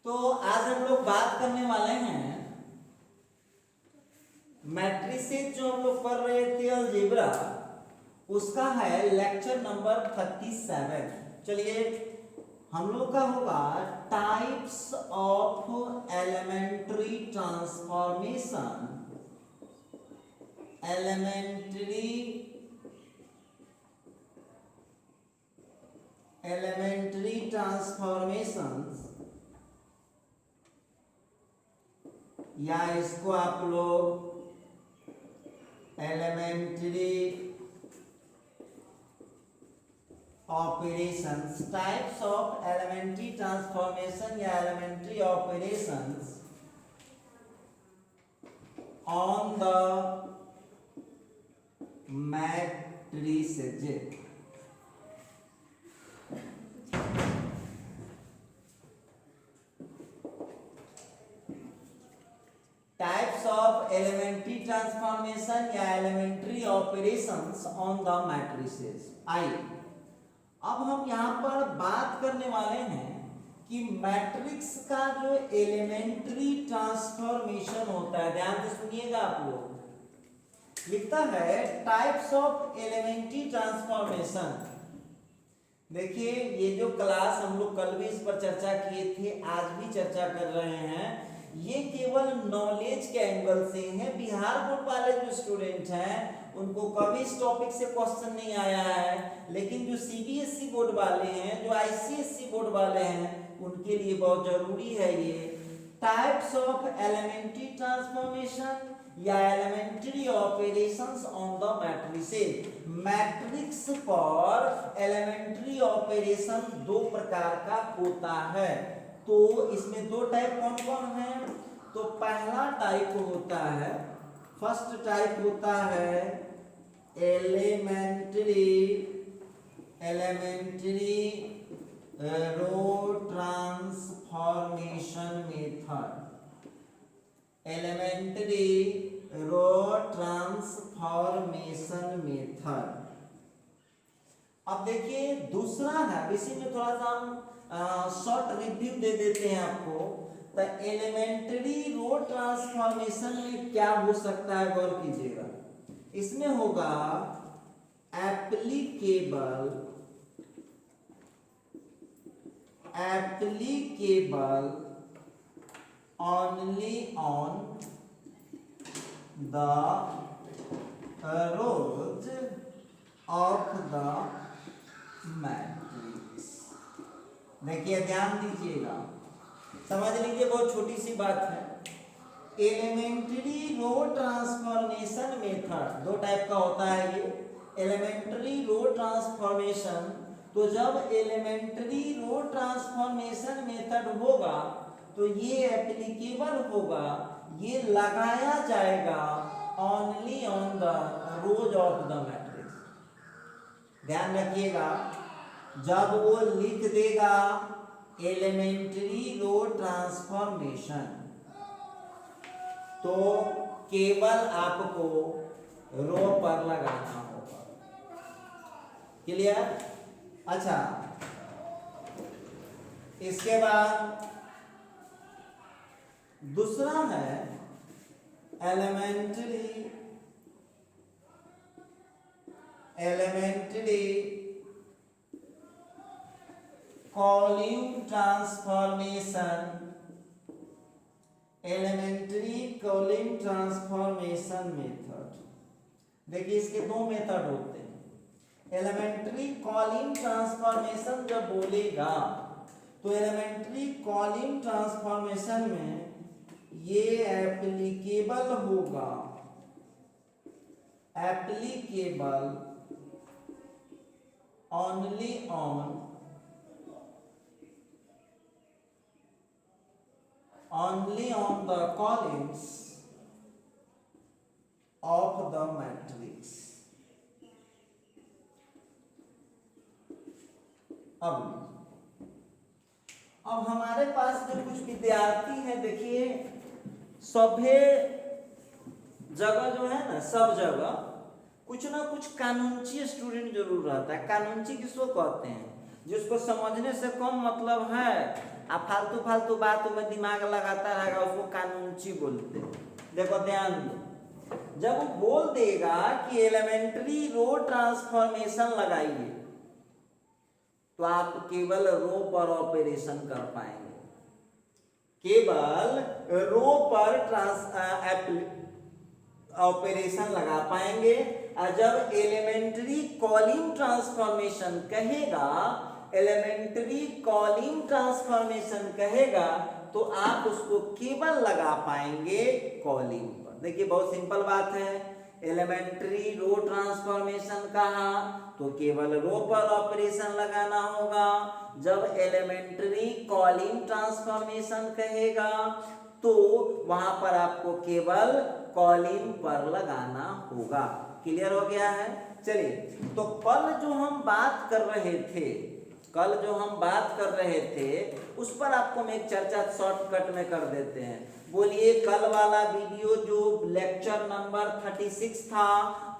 तो आज हम लोग बात करने वाले हैं मैट्रिसेस जो हम लोग पढ़ रहे थे अलजेब्रा, उसका है लेक्चर नंबर 37। चलिए हम लोग का होगा types of elementary transformation. Elementary transformations, या इसको आप लोग elementary operations, types of elementary transformation या elementary operations on the matrices. Types of elementary transformation या elementary operations on the matrices. आइए अब हम यहां पर बात करने वाले हैं कि मैट्रिक्स का जो एलिमेंट्री ट्रांसफॉर्मेशन होता है, ध्यान से सुनिएगा आप लोग। लिखता है टाइप्स ऑफ एलिमेंट्री ट्रांसफॉर्मेशन। देखिए ये जो क्लास हम लोग कल भी इस पर चर्चा किए थे, आज भी चर्चा कर रहे हैं, ये केवल नॉलेज के एंगल से है। बिहार बोर्ड वाले जो स्टूडेंट हैं उनको कभी इस टॉपिक से क्वेश्चन नहीं आया है, लेकिन जो सीबीएसई बोर्ड वाले हैं, जो आईसीएसई बोर्ड वाले हैं, उनके लिए बहुत जरूरी है ये टाइप्स ऑफ एलिमेंट्री ट्रांसफॉर्मेशन या elementary operations on the matrices. Matrix पर एलिमेंट्री ऑपरेशन दो प्रकार का होता है। तो इसमें दो टाइप कौन कौन है? तो पहला टाइप होता है, फर्स्ट टाइप होता है elementary row transformation method. Elementary row transformation method. अब देखिए दूसरा है, इसी में थोड़ा सा हम शॉर्ट रिव्यू दे देते हैं आपको। तो एलिमेंट्री रो ट्रांसफॉर्मेशन में क्या हो सकता है, गौर कीजिएगा। इसमें होगा applicable only on the rose of the matrix. देखिए ध्यान दीजिएगा, समझ लीजिए, बहुत छोटी सी बात है। एलिमेंट्री रो ट्रांसफॉर्मेशन मेथड दो टाइप का होता है ये। एलिमेंट्री रो ट्रांसफॉर्मेशन, तो जब एलिमेंट्री रो ट्रांसफॉर्मेशन मेथड होगा तो ये एप्लीकेबल होगा, ये लगाया जाएगा only on the rose of the matrix. ध्यान रखिएगा, जब वो लिख देगा एलिमेंट्री रो ट्रांसफॉर्मेशन, तो केवल आपको रो पर लगाना होगा। क्लियर? अच्छा, इसके बाद दूसरा है elementary column transformation. Elementary column transformation method. देखिए इसके दो मेथड होते हैं। एलिमेंट्री कॉलम ट्रांसफॉर्मेशन जब बोलेगा तो एलिमेंट्री कॉलम ट्रांसफॉर्मेशन में ये एप्लीकेबल होगा, applicable only on the columns of the matrix। अब हमारे पास जो कुछ विद्यार्थी हैं, देखिए सभे जगह जो है ना, सब जगह कुछ ना कुछ कानूनची स्टूडेंट जरूर रहता है। कानूनची किसको कहते हैं? जिसको समझने से कौन मतलब है, आप फालतू फालतू बातों में दिमाग लगाता रहेगा, उसको कानूनची बोलते हैं। देखो ध्यान दो, जब वो बोल देगा कि एलिमेंट्री रो ट्रांसफॉर्मेशन लगाइए, तो आप केवल रो पर ऑपरेशन कर पाएंगे, केवल रो पर ऑपरेशन लगा पाएंगे। और जब एलिमेंट्री कॉलम ट्रांसफॉर्मेशन कहेगा, एलिमेंट्री कॉलम ट्रांसफॉर्मेशन कहेगा, तो आप उसको केवल लगा पाएंगे कॉलम पर। देखिए बहुत सिंपल बात है, एलिमेंट्री रो ट्रांसफॉर्मेशन कहा तो केवल रो पर ऑपरेशन लगाना होगा। जब एलिमेंट्री कॉलम ट्रांसफॉर्मेशन कहेगा तो वहां पर आपको केवल कॉलम पर लगाना होगा। क्लियर हो गया है? चलिए, तो कल जो हम बात कर रहे थे उस पर आपको मैं एक चर्चा शॉर्टकट में कर देते हैं। बोलिए, कल वाला वीडियो जो लेक्चर नंबर 36 था,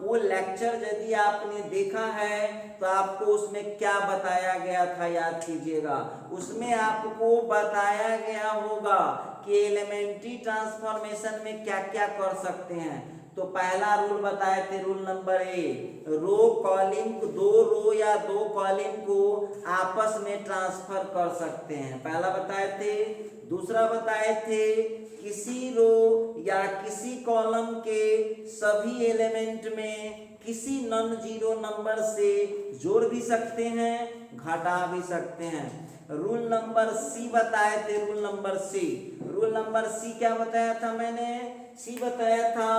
वो लेक्चर यदि आपने देखा है तो आपको उसमें क्या बताया गया था याद कीजिएगा। उसमें आपको बताया गया होगा कि एलिमेंट्री ट्रांसफॉर्मेशन में क्या क्या कर सकते हैं। तो पहला रूल बताए थे, rule number A, row column को, दो रो या दो कॉलम को आपस में ट्रांसफर कर सकते हैं, पहला बताए थे। दूसरा बताए थे, किसी रो या किसी कॉलम के सभी एलिमेंट में किसी नॉन जीरो नंबर से जोड़ भी सकते हैं, घटा भी सकते हैं। रूल नंबर सी बताए थे, रूल नंबर सी क्या बताया था मैंने? सी बताया था,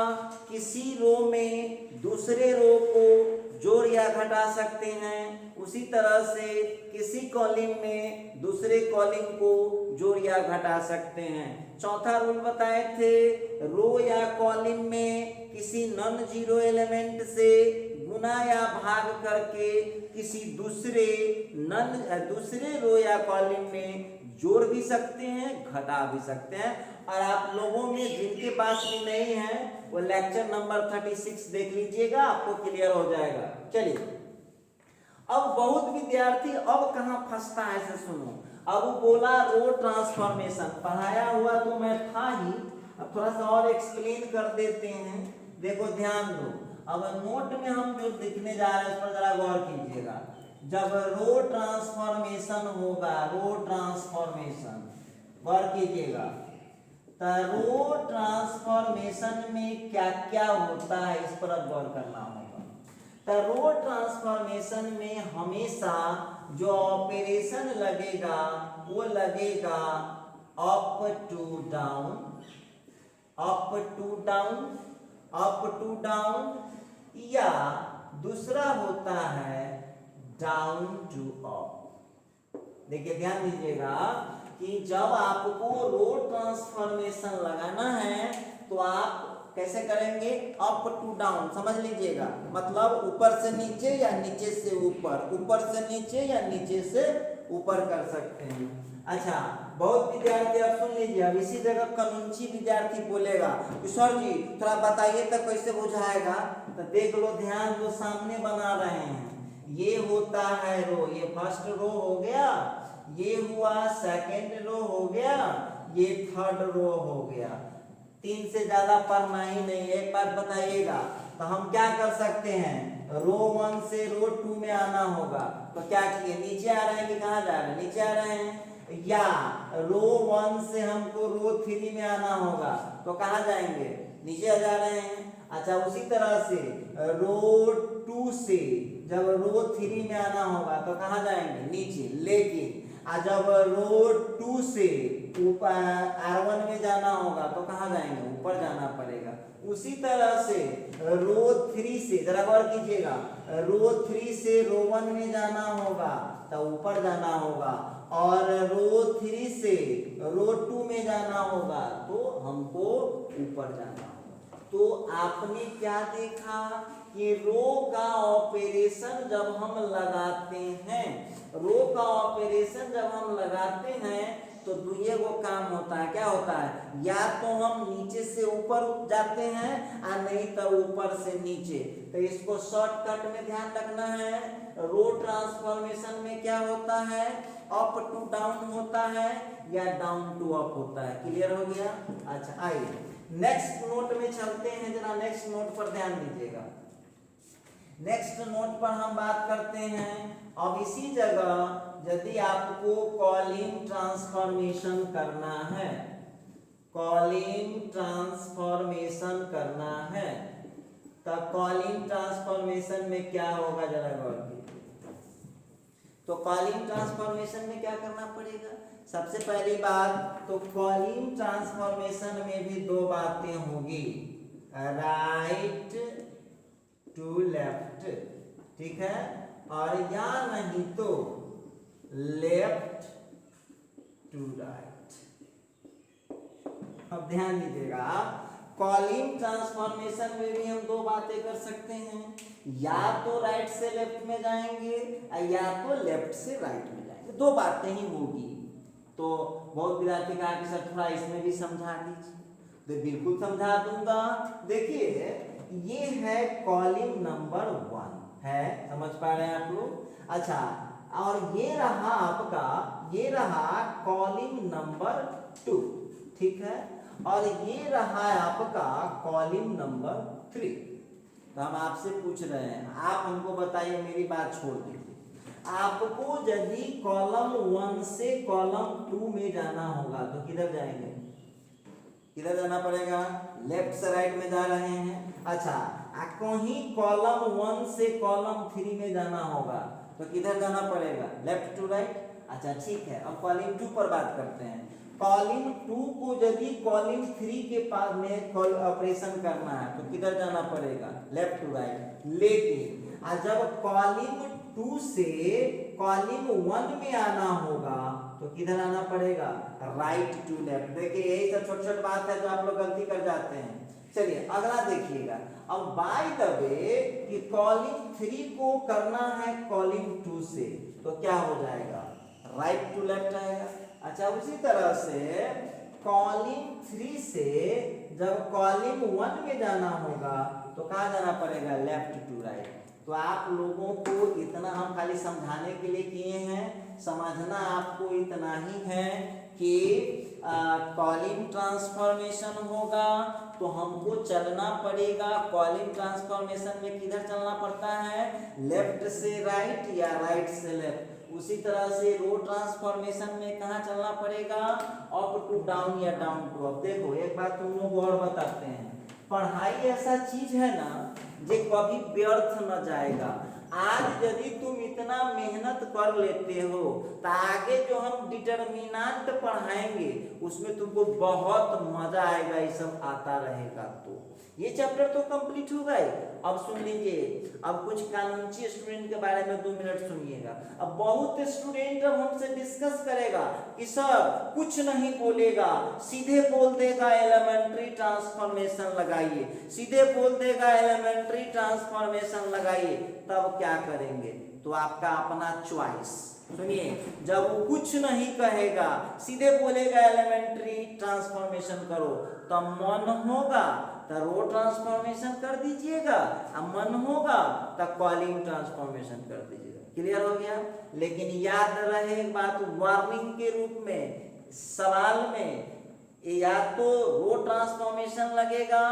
किसी रो में दूसरे रो को जोड़ या घटा सकते हैं, उसी तरह से किसी कॉलम में दूसरे कॉलम को जोड़ या घटा सकते हैं। चौथा रूल बताए थे, रो या कॉलम में किसी नॉन जीरो एलिमेंट से गुना या भाग करके किसी दूसरे रो या कॉलम में जोड़ भी सकते हैं, घटा भी सकते हैं। और आप लोगों में जिनके पास भी नहीं है वो लेक्चर नंबर 36 देख लीजिएगा, आपको क्लियर हो जाएगा। चलिए, अब बहुत विद्यार्थी अब कहां फंसता है से सुनो। अब वो बोला रो ट्रांसफॉर्मेशन, पढ़ाया हुआ तो मैं था ही, अब थोड़ा सा और एक्सप्लेन कर देते हैं। देखो ध्यान दो, अब नोट में हम जो लिखने जा रहे हैं उस पर जरा गौर कीजिएगा। जब रो ट्रांसफॉर्मेशन होगा, रो ट्रांसफॉर्मेशन, गौर कीजिएगा, तो रो ट्रांसफॉर्मेशन में क्या क्या होता है इस पर अब गौर करना होगा। तो रो ट्रांसफॉर्मेशन में हमेशा जो ऑपरेशन लगेगा वो लगेगा up to down, up to down, up to down, या दूसरा होता है डाउन टू अप। देखिए ध्यान दीजिएगा कि जब आपको रो ट्रांसफॉर्मेशन लगाना है तो आप कैसे करेंगे? अप टू डाउन, समझ लीजिएगा, मतलब ऊपर से नीचे या नीचे से ऊपर, ऊपर से नीचे या नीचे से ऊपर कर सकते हैं। अच्छा, बहुत विद्यार्थी अब सुन लीजिए, अब इसी जगह कानूनी विद्यार्थी बोलेगा कि सर जी थोड़ा बताइए तो कैसे बुझाएगा। तो देख लो, ध्यान दो, सामने बना रहे हैं, ये होता है रो, ये फर्स्ट रो हो गया, ये हुआ सेकंड रो हो गया, ये थर्ड रो हो गया। तीन से ज्यादा पढ़ना ही नहीं। एक बात बताइएगा, तो हम क्या कर सकते हैं? रो 1 से रो 2 में आना होगा, तो क्या किए? नीचे आ रहे हैं कि कहाँ जा रहे हैं? नीचे आ रहे हैं। या रो 1 से हमको रो 3 में आना होगा, तो कहाँ जाएंगे? नीचे आ जा रहे हैं। अच्छा, उसी तरह से रो 2 से जब रो 3 में आना होगा तो कहाँ जाएंगे? नीचे। लेकिन जब रो 2 से ऊपर R1 में जाना होगा तो कहाँ जाएंगे? ऊपर जाना पड़ेगा। उसी तरह से रो 3 से, जरा गौर कीजिएगा, रो 3 से रो 1 में जाना होगा तो ऊपर जाना होगा, और रो 3 से रो 2 में जाना होगा तो हमको ऊपर जाना होगा। तो आपने क्या देखा कि रो का ऑपरेशन जब हम लगाते हैं, रो का ऑपरेशन जब हम लगाते हैं तो दुइये को काम होता है। क्या होता है? या तो हम नीचे से ऊपर जाते हैं और नहीं तो ऊपर से नीचे। तो इसको शॉर्टकट में ध्यान रखना है। रो ट्रांसफॉर्मेशन में क्या होता है? अप टू डाउन होता है या डाउन टू अप होता है। क्लियर हो गया? अच्छा, आइए नेक्स्ट नोट में चलते हैं। जरा नेक्स्ट नोट पर ध्यान दीजिएगा। नेक्स्ट नोट पर हम बात करते हैं। अब इसी जगह यदि आपको कॉलिंग ट्रांसफॉर्मेशन करना है, कॉलिंग ट्रांसफॉर्मेशन करना है, तो कॉलिंग ट्रांसफॉर्मेशन में क्या होगा जरा गौर कीजिए। तो कॉलिंग ट्रांसफॉर्मेशन में क्या करना पड़ेगा? सबसे पहली बात तो कॉलिंग ट्रांसफॉर्मेशन में भी दो बातें होगी, राइट टू लेफ्ट, ठीक है, और या नहीं तो लेफ्ट टू राइट। अब ध्यान दीजिएगा, कॉलिंग ट्रांसफॉर्मेशन में भी हम दो बातें कर सकते हैं, या तो राइट से लेफ्ट में जाएंगे या तो लेफ्ट से राइट में जाएंगे, दो बातें ही होगी। तो बहुत विद्यार्थी कहा कि सर थोड़ा इसमें भी समझा दीजिए, तो बिल्कुल समझा दूंगा। देखिए ये है कॉलिंग नंबर 1 है, समझ पा रहे हैं आप लोग? अच्छा, और ये रहा आपका, ये रहा कॉलिंग नंबर 2, ठीक है, और ये रहा आपका कॉलिंग नंबर 3। तो हम आपसे पूछ रहे हैं, आप हमको बताइए, मेरी बात छोड़ दीजिए, आपको यदि कॉलम 1 से कॉलम 2 में जाना होगा तो किधर जाएंगे? किधर जाना पड़ेगा? लेफ्ट से राइट में जा रहे हैं। अच्छा, कहीं कॉलम 1 से कॉलम 3 में जाना होगा तो किधर जाना पड़ेगा? Left to right. अच्छा ठीक है, अब कॉलम 2 पर बात करते हैं। कॉलम 2 को यदि कॉलम 3 के पास में ऑपरेशन करना है तो किधर जाना पड़ेगा? Left to right. लेकिन जब कॉलम 2 से कॉलम 1 में आना होगा तो किधर आना पड़ेगा? Right to left. देखिए यही सब छोटी छोटी बात है जो आप लोग गलती कर जाते हैं। चलिए अगला देखिएगा। अब बाय द वे कि कॉलम 3 को करना है कॉलम 2 से तो क्या हो जाएगा? राइट टू लेफ्ट आएगा। अच्छा, उसी तरह से कॉलम 3 से जब कॉलम 1 में जाना होगा तो कहाँ जाना पड़ेगा? Left to right. तो आप लोगों को इतना हम खाली समझाने के लिए किए हैं, समझना आपको इतना ही है कि कॉलम ट्रांसफॉर्मेशन होगा तो हमको चलना पड़ेगा। कॉलम ट्रांसफॉर्मेशन में किधर चलना पड़ता है? लेफ्ट से राइट या राइट से लेफ्ट। उसी तरह से रो ट्रांसफॉर्मेशन में कहाँ चलना पड़ेगा? अप टू डाउन या डाउन टू अप। देखो एक बात तुम लोग और बताते हैं, पढ़ाई ऐसा चीज है ना जो कभी व्यर्थ न जाएगा। आज यदि तुम इतना मेहनत कर लेते हो तो आगे जो हम डिटरमिनेंट पढ़ाएंगे उसमें तुमको बहुत मजा आएगा, ये सब आता रहेगा। तो ये चैप्टर तो कंप्लीट हो गए। अब सुन लीजिए, अब कुछ कानूनी स्टूडेंट के बारे में 2 मिनट सुनिएगा। अब बहुत स्टूडेंट अब हमसे डिस्कस करेगा कि सर कुछ नहीं बोलेगा, सीधे बोल देगा एलिमेंट्री ट्रांसफॉर्मेशन लगाइए, सीधे बोल देगा एलिमेंट्री ट्रांसफॉर्मेशन लगाइए, तब क्या करेंगे? तो आपका अपना चॉइस। सुनिए, जब वो कुछ नहीं कहेगा, सीधे बोलेगा एलिमेंट्री ट्रांसफॉर्मेशन करो, तो मन होगा तो रो ट्रांसफॉर्मेशन कर दीजिएगा, अब मन होगा तो कॉलिंग ट्रांसफॉर्मेशन कर दीजिएगा। क्लियर हो गया? लेकिन याद रहे एक बात, वार्निंग के रूप में सवाल में या तो रो ट्रांसफॉर्मेशन लगेगा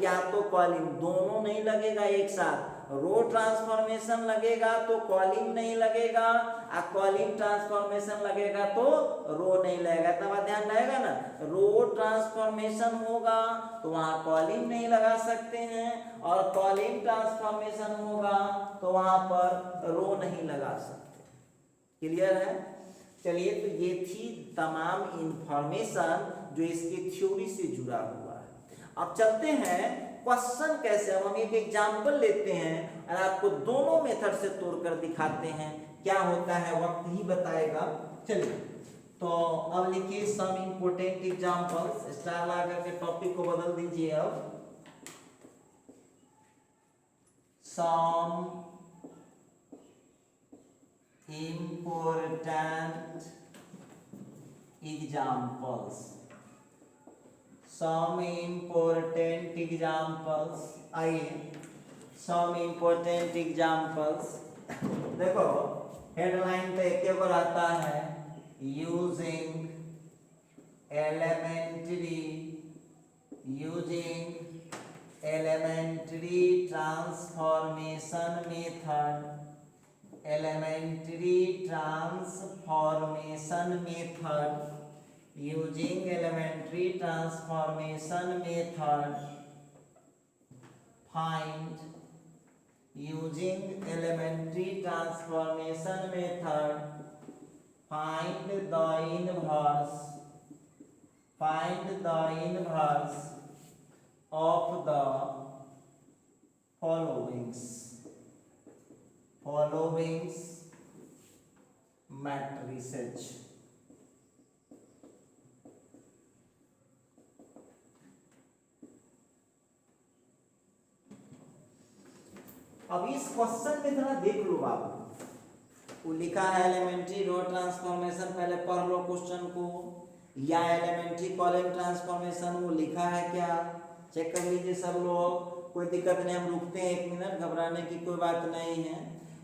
या तो कॉलिंग, दोनों नहीं लगेगा एक साथ। रो ट्रांसफॉर्मेशन लगेगा तो कॉलिंग नहीं लगेगा, और कॉलिंग ट्रांसफॉर्मेशन लगेगा तो रो नहीं लगेगा। तब ध्यान रहेगा ना, रो ट्रांसफॉर्मेशन होगा तो वहां कॉलिंग नहीं लगा सकते हैं, और कॉलिंग ट्रांसफॉर्मेशन होगा तो वहां पर रो नहीं लगा सकते। क्लियर है? चलिए, तो ये थी तमाम इंफॉर्मेशन जो इसकी थ्योरी से जुड़ा हुआ है। अब चलते हैं क्वेश्चन कैसे। अब हम एक एग्जांपल लेते हैं और आपको दोनों मेथड से तोड़कर दिखाते हैं, क्या होता है वक्त ही बताएगा। चलिए, तो अब लिखिए सम इंपोर्टेंट एग्जांपल्स, स्टार लगा करके टॉपिक को बदल दीजिए। अब some important examples, some important examples। आइए some important examples। देखो हेडलाइन पे एक को रहता है using elementary transformation method, elementary transformation method, using elementary transformation method find, using elementary transformation method find the inverse, find the inverse of the followings matrices। अब इस question में थोड़ा देख लो बाबू, वो लिखा है एलिमेंट्री रो ट्रांसफॉर्मेशन, पहले पढ़ लो क्वेश्चन को, या एलिमेंट्री कॉलम ट्रांसफॉर्मेशन वो लिखा है क्या, चेक कर लीजिए सब लोग, कोई दिक्कत नहीं, हम रुकते हैं 1 मिनट, घबराने की कोई बात नहीं है।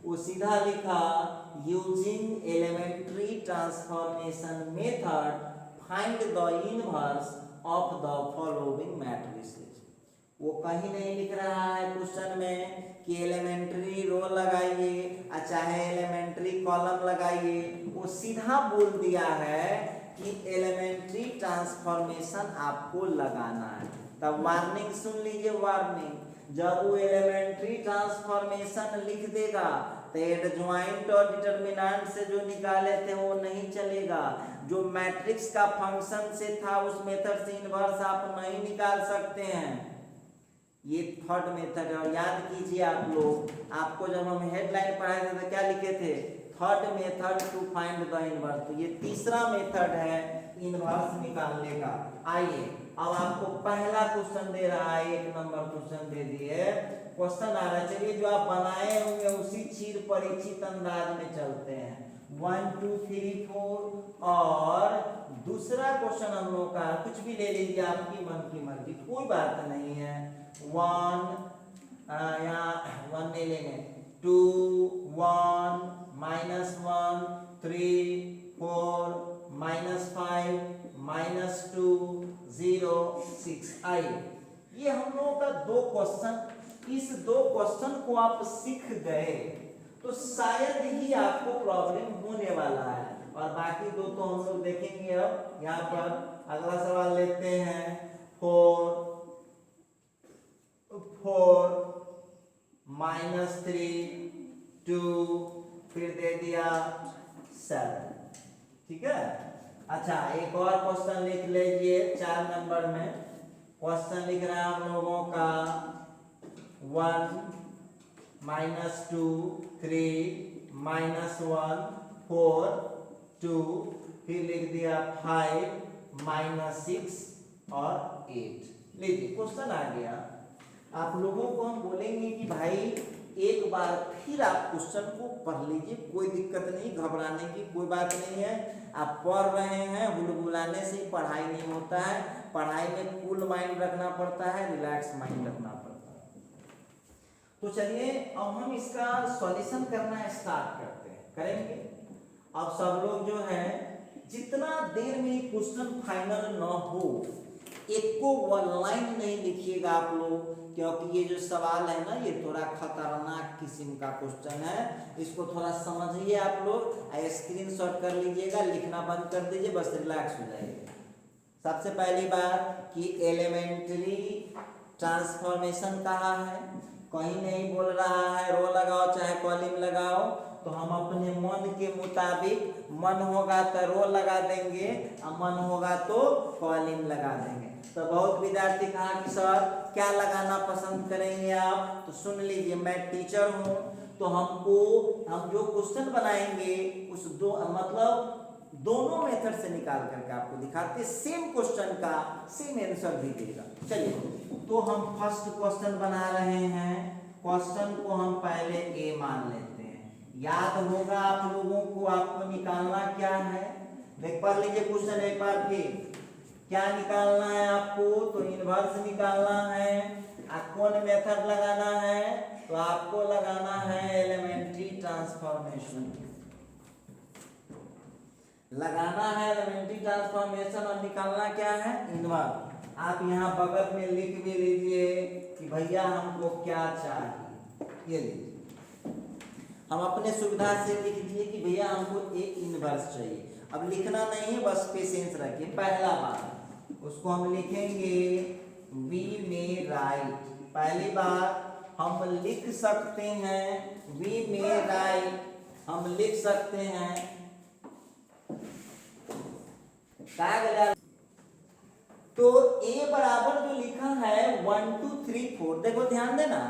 वो सीधा लिखा using elementary transformation method find the inverse of the following matrices. वो कहीं नहीं लिख रहा है क्वेश्चन में कि एलिमेंट्री रो लगाइए चाहे एलिमेंट्री कॉलम लगाइए, वो सीधा बोल दिया है कि एलिमेंट्री ट्रांसफॉर्मेशन आपको लगाना है। तब वार्निंग सुन लीजिए, वार्निंग, जब वो एलिमेंट्री ट्रांसफॉर्मेशन लिख देगा तो एडजॉइंट और डिटरमिनेंट से जो निकाले थे वो नहीं चलेगा, जो मैट्रिक्स का फंक्शन से था उस मेथड से इनवर्स आप नहीं निकाल सकते हैं, ये थर्ड मेथड है। और याद कीजिए आप लोग, आपको जब हम हेडलाइन पढ़ाए थे तो क्या लिखे थे, third method to find the inverse, तो ये तीसरा मेथड है इनवर्स निकालने का। आइए अब आपको पहला क्वेश्चन दे रहा है, 1 नंबर क्वेश्चन दे दिए, क्वेश्चन आ रहा है, चलिए जो आप बनाए होंगे उसी चीज परिचित अंदाज में चलते हैं। 1 2 3 4 और दूसरा क्वेश्चन हम लोग का कुछ भी ले लीजिए, आपकी मन की मर्जी, कोई बात नहीं है। 1 यहाँ 1 ले लेंगे, 2 1 -1 3 4 -5 -2 0 6। आइए ये हम लोगों का 2 क्वेश्चन, इस 2 क्वेश्चन को आप सीख गए तो शायद ही आपको प्रॉब्लम होने वाला है, और बाकी 2 तो हम लोग देखेंगे। अब यहाँ पर अगला सवाल लेते हैं, 4 -3 2 फिर दे दिया 7, ठीक है। अच्छा एक और क्वेश्चन लिख लीजिए, 4 नंबर में क्वेश्चन लिख रहे हैं हम लोगों का 1 -2 3 -1 4 2 फिर लिख दिया 5 -6 और 8। लीजिए क्वेश्चन आ गया। आप लोगों को हम बोलेंगे कि भाई एक बार फिर आप क्वेश्चन को पढ़ लीजिए, कोई दिक्कत नहीं, घबराने की कोई बात नहीं है। आप पढ़ रहे हैं, हुलहुलाने से पढ़ाई नहीं होता है, पढ़ाई में कूल माइंड रखना पड़ता है, रिलैक्स माइंड रखना पड़ता है। तो चलिए अब हम इसका सॉल्यूशन करना स्टार्ट करते हैं, करेंगे। अब सब लोग जो है जितना देर में क्वेश्चन फाइनल न हो, एक को 1 लाइन नहीं लिखिएगा आप लोग, क्योंकि ये जो सवाल है ना ये थोड़ा खतरनाक किस्म का क्वेश्चन है, इसको थोड़ा समझिए आप लोग, स्क्रीनशॉट कर लीजिएगा, लिखना बंद कर दीजिए, बस रिलैक्स हो जाइए। सबसे पहली बात कि एलिमेंट्री ट्रांसफॉर्मेशन कहा है, कहीं नहीं बोल रहा है रो लगाओ चाहे कॉलम लगाओ, तो हम अपने मन के मुताबिक, मन होगा तो रो लगा देंगे और मन होगा तो कॉलम लगा देंगे। तो बहुत विद्यार्थी कहा कि सर क्या लगाना पसंद करेंगे आप, तो सुन लीजिए, मैं टीचर हूँ तो हम जो क्वेश्चन बनाएंगे उस दोनों मेथड से निकाल करके आपको दिखाते, सेम क्वेश्चन का सेम आंसर दीजिएगा। चलिए तो हम फर्स्ट क्वेश्चन बना रहे हैं, क्वेश्चन को हम पहले ए मान लेते हैं। याद होगा आप लोगों को, आपको निकालना क्या है, देख पढ़ लीजिए क्वेश्चन एक बार फिर। क्या निकालना है आपको, तो इनवर्स निकालना है। कौन मेथड लगाना है, तो आपको लगाना है एलिमेंट्री ट्रांसफॉर्मेशन, लगाना है एलिमेंट्री ट्रांसफॉर्मेशन और निकालना क्या है, इनवर्स। आप यहाँ बगल में लिख भी लीजिए कि भैया हमको क्या चाहिए, ये लीजिए, हम अपने सुविधा से लिख दिए कि भैया हमको एक इनवर्स चाहिए। अब लिखना नहीं है, बस पेशेंस रखिए। पहला बात उसको हम लिखेंगे वी में राइट। पहली बात हम लिख सकते हैं वी में राइट, हम लिख सकते हैं तो ए बराबर जो लिखा है 1 2 3 4, देखो ध्यान देना,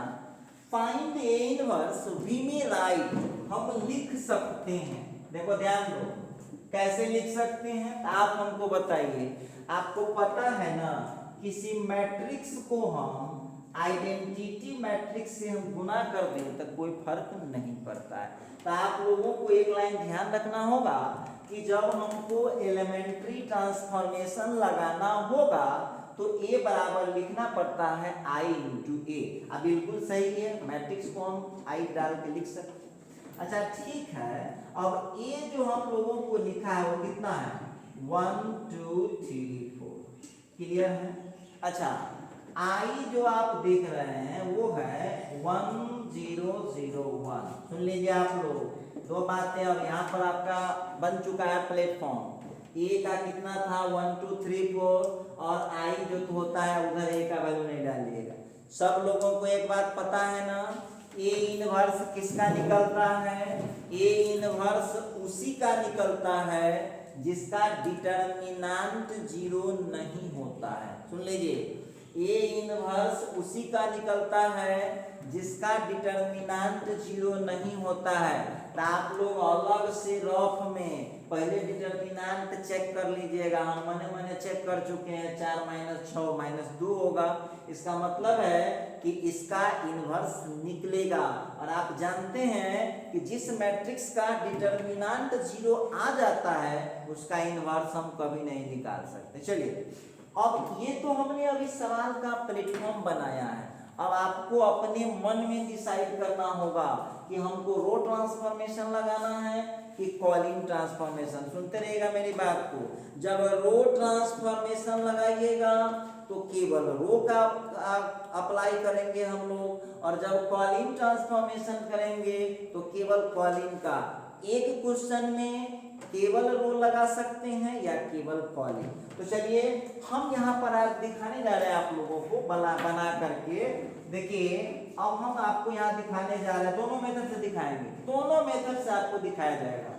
फाइंड ए इनवर्स वी में राइट हम लिख सकते हैं। देखो ध्यान दो, कैसे लिख सकते हैं आप हमको बताइए। आपको पता है ना, किसी मैट्रिक्स को हम आइडेंटिटी मैट्रिक्स से हम गुना कर दें तो कोई फर्क नहीं पड़ता है। तो आप लोगों को एक लाइन ध्यान रखना होगा कि जब हमको एलिमेंट्री ट्रांसफॉर्मेशन लगाना होगा तो ए बराबर लिखना पड़ता है आई इंटू ए। अब बिल्कुल सही है, मैट्रिक्स को हम आई डाल के लिख सकते हैं। अच्छा ठीक है, अब ए जो हम लोगों को लिखा है वो कितना है, 1 2 3 4, क्लियर है। अच्छा आई जो आप देख रहे हैं वो है 1 0 0 1। सुन लीजिए आप लोग, दो बातें। अब यहाँ पर आपका बन चुका है प्लेटफॉर्म। ए का कितना था 1 2 3 4, और आई जो तो होता है उधर ए का वैल्यू नहीं डालिएगा। सब लोगों को एक बात पता है ना, ए इनवर्स किसका निकलता है, ए इनवर्स उसी का निकलता है जिसका डिटर्मिनेंट 0 नहीं होता है। सुन लीजिए, ए इनवर्स उसी का निकलता है जिसका डिटर्मिनेंट 0 नहीं होता है। तो आप लोग अलग से रफ में पहले डिटर्मिनेंट चेक कर लीजिएगा। हम मने चेक कर चुके हैं, 4 - 6 - 2 होगा। इसका मतलब है कि इसका इनवर्स निकलेगा। और आप जानते हैं कि जिस मैट्रिक्स का डिटर्मिनेंट 0 आ जाता है उसका इनवर्स हम कभी नहीं निकाल सकते। चलिए, अब ये तो हमने अभी सवाल का प्लेटफॉर्म बनाया है। अब आपको अपने मन में डिसाइड करना होगा कि हमको रो ट्रांसफॉर्मेशन लगाना है कि कॉलिंग ट्रांसफॉर्मेशन। सुनते रहिएगा मेरी बात को। जब रो ट्रांसफॉर्मेशन लगाइएगा तो केवल रो का अप्लाई करेंगे हम लोग, और जब कॉलिंग ट्रांसफॉर्मेशन करेंगे तो केवल कॉलिंग का। एक क्वेश्चन में केवल रो लगा सकते हैं या केवल कॉलिंग। तो चलिए हम यहाँ पर आज दिखाने जा रहे हैं आप लोगों को बना करके। देखिए अब हम आपको यहाँ दिखाने जा रहे हैं, दोनों मेथड से दिखाएंगे, दोनों मेथड से आपको दिखाया जाएगा।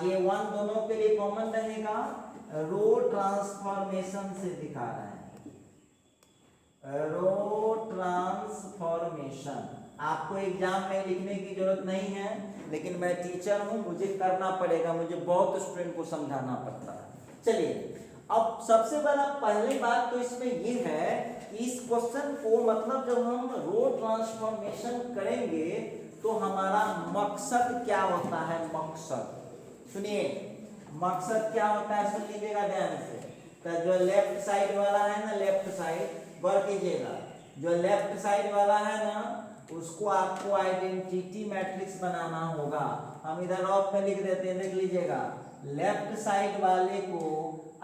ये 1 दोनों के लिए कॉमन रहेगा, रो ट्रांसफॉर्मेशन से दिखा रहे हैं, रो ट्रांसफॉर्मेशन। आपको एग्जाम में लिखने की जरूरत नहीं है, लेकिन मैं टीचर हूं, मुझे करना पड़ेगा, मुझे बहुत स्टूडेंट को समझाना पड़ता है। चलिए अब सबसे बड़ा पहली बात तो इसमें ये है कि इस क्वेश्चन को मतलब जब हम रो ट्रांसफॉर्मेशन करेंगे तो हमारा मकसद क्या होता है। मकसद सुनिए, मकसद क्या होता है सुन लीजिएगा ध्यान से। तो जो लेफ्ट साइड वाला है ना, लेफ्ट साइड गौर कीजिएगा, जो लेफ्ट साइड वाला है ना उसको आपको आइडेंटिटी मैट्रिक्स बनाना होगा। हम इधर ऑफ में लिख देते हैं, देख लीजिएगा। लेफ्ट साइड वाले को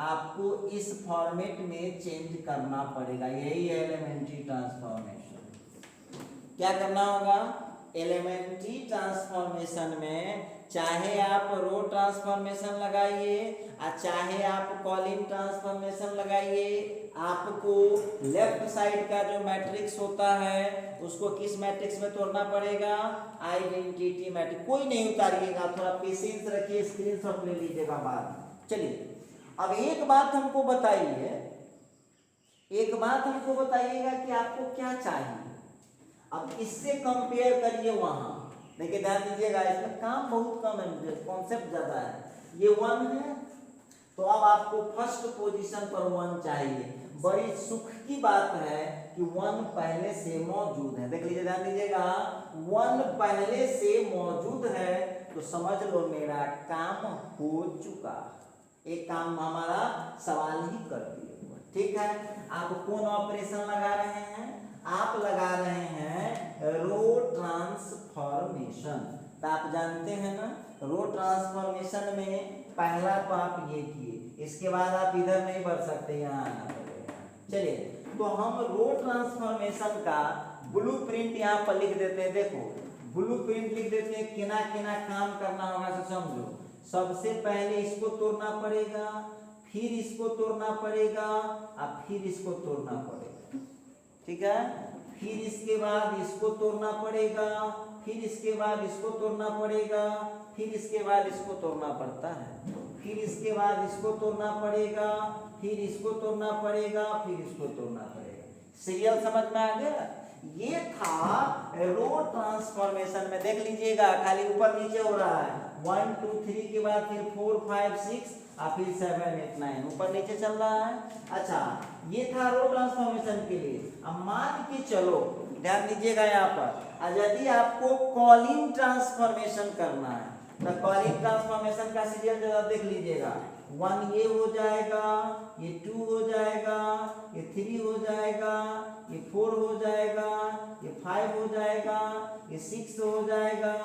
आपको इस फॉर्मेट में चेंज करना पड़ेगा, यही है एलिमेंट्री ट्रांसफॉर्मेशन। क्या करना होगा, एलिमेंट्री ट्रांसफॉर्मेशन में चाहे आप रो ट्रांसफॉर्मेशन लगाइए और चाहे आप कॉलिंग ट्रांसफॉर्मेशन लगाइए, आपको लेफ्ट साइड का जो मैट्रिक्स होता है उसको किस मैट्रिक्स में तोड़ना पड़ेगा, आइडेंटिटी मैट्रिक्स। कोई नहीं उतारिएगा, थोड़ा पेशेंस रखिए, स्क्रीनशॉट ले लीजिएगा बाद। चलिए अब एक बात हमको बताइए, एक बात हमको बताइएगा कि आपको क्या चाहिए। अब इससे कंपेयर करिए वहां, देखिए ध्यान दीजिएगा, इसमें काम बहुत कम है, कॉन्सेप्ट ज्यादा है। ये 1 है तो अब आपको फर्स्ट पोजीशन पर 1 चाहिए, बड़ी सुख की बात है कि 1 पहले से मौजूद है। देख लीजिए, ध्यान दीजिएगा, 1 पहले से मौजूद है तो समझ लो मेरा काम हो चुका। एक काम हमारा सवाल ही कर दिए। ठीक है, आप कौन ऑपरेशन लगा रहे हैं? आप लगा रहे हैं रो ट्रांसफॉर्मेशन। तो आप जानते हैं ना, रो ट्रांसफॉर्मेशन में पहला तो आप ये किए, इसके बाद आप इधर नहीं बढ़ सकते, यहाँ आना पड़ेगा। चलिए, तो हम रो ट्रांसफॉर्मेशन का ब्लूप्रिंट यहाँ पर लिख देते हैं। देखो, ब्लूप्रिंट लिख देते हैं, किना किना काम करना होगा तो समझो। सबसे पहले इसको तोड़ना पड़ेगा, फिर इसको तोड़ना पड़ेगा और फिर इसको तोड़ना पड़ेगा। ठीक है, फिर इसके बाद इसको तोड़ना पड़ेगा, फिर इसके बाद इसको तोड़ना पड़ेगा, फिर इसके बाद इसको तोड़ना पड़ता है, फिर इसके बाद इसको तोड़ना पड़ेगा, फिर इसको तोड़ना पड़ेगा, फिर इसको तोड़ना पड़ेगा। सीरियल समझ में आ गया? ये था रो ट्रांसफॉर्मेशन में। देख लीजिएगा, खाली ऊपर नीचे हो रहा है। 1 2 3 के बाद फिर 4 5 6 और फिर 7 8 9 ऊपर नीचे चल रहा है। अच्छा, ये था रो ट्रांसफॉर्मेशन के लिए। अब मान के चलो, ध्यान दीजिएगा यहाँ पर, यदि आपको कॉलिन ट्रांसफॉर्मेशन करना है तो कॉलिन ट्रांसफॉर्मेशन का सीरियल जरा देख लीजिएगा। 1 ये हो जाएगा, ये 2 हो जाएगा, ये 3 हो जाएगा, ये 4 हो जाएगा, ये 5 हो जाएगा, ये 6 हो जाएगा,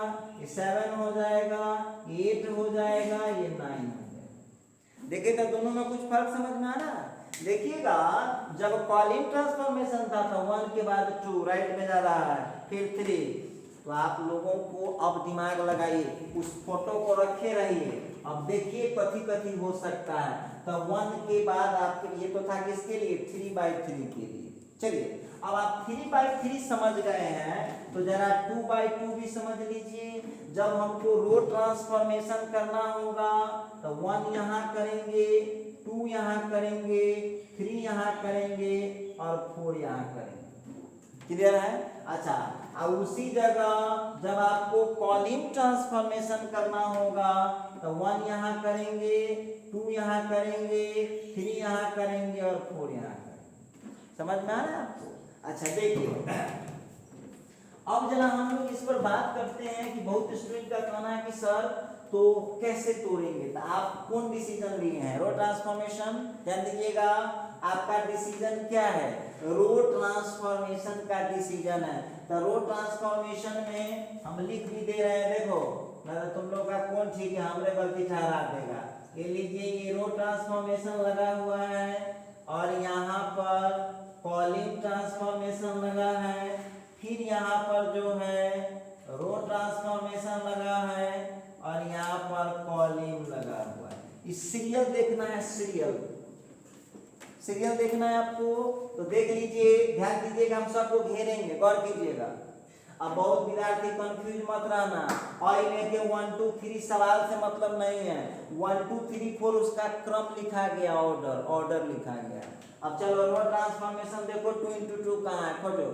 ये 7 हो जाएगा, ये 8 हो जाएगा, ये 9 हो जाएगा। देखिए तो दोनों में कुछ फर्क समझ में आ रहा है? देखिएगा, जब कॉलिन ट्रांसफॉर्मेशन था तो 1 के बाद 2 राइट में जा रहा है, फिर 3। तो आप लोगों को अब दिमाग लगाइए, उस फोटो को रखे रहिए। अब देखिए कथी कथी हो सकता है। तो 1 के बाद आपके ये तो था किसके लिए? 3/3 के लिए। चलिए, अब आप 3/3 समझ गए हैं तो जरा 2/2 भी समझ लीजिए। जब हमको रो ट्रांसफॉर्मेशन करना होगा तो 1 यहाँ करेंगे, 2 यहाँ करेंगे, 3 यहाँ करेंगे और 4 यहाँ करेंगे। क्लियर है? अच्छा, और उसी जगह जब आपको कॉलिन ट्रांसफॉर्मेशन करना होगा तो 1 यहाँ करेंगे, 2 यहाँ करेंगे, 3 यहाँ करेंगे और 4 यहाँ करेंगे। समझ में आ रहा है आपको? अच्छा, देखिए, अब जरा हम लोग इस पर बात करते हैं कि बहुत स्टूडेंट का कहना है कि सर तो कैसे तोड़ेंगे। तो आप कौन डिसीजन लिए हैं? रो ट्रांसफॉर्मेशन। ध्यान दीजिएगा, आपका डिसीजन क्या है? रो ट्रांसफॉर्मेशन का डिसीजन है। तो रो ट्रांसफॉर्मेशन में हम लिख भी दे रहे हैं। देखो, मतलब तुम लोग का कौन ठीक है, हमरे गलती ठहरा देगा। ये लीजिए, ये रो ट्रांसफॉर्मेशन लगा हुआ है और यहाँ पर कॉलिन ट्रांसफॉर्मेशन लगा है, फिर यहाँ पर जो है रो ट्रांसफॉर्मेशन लगा है और यहाँ पर कॉलिन लगा हुआ है। इस सीरियल देखना है, सीरियल देखना है आपको। तो देख लीजिए, ध्यान दीजिएगा, हम सबको घेरेंगे, गौर कीजिएगा। अब बहुत विद्यार्थी कंफ्यूज मत रहना, और लेके 1 2 3 सवाल से मतलब नहीं है। 1 2 3 4 उसका क्रम लिखा गया, ऑर्डर लिखा गया। अब चलो रो ट्रांसफॉर्मेशन देखो, 2 × 2 कहाँ है, खोजो।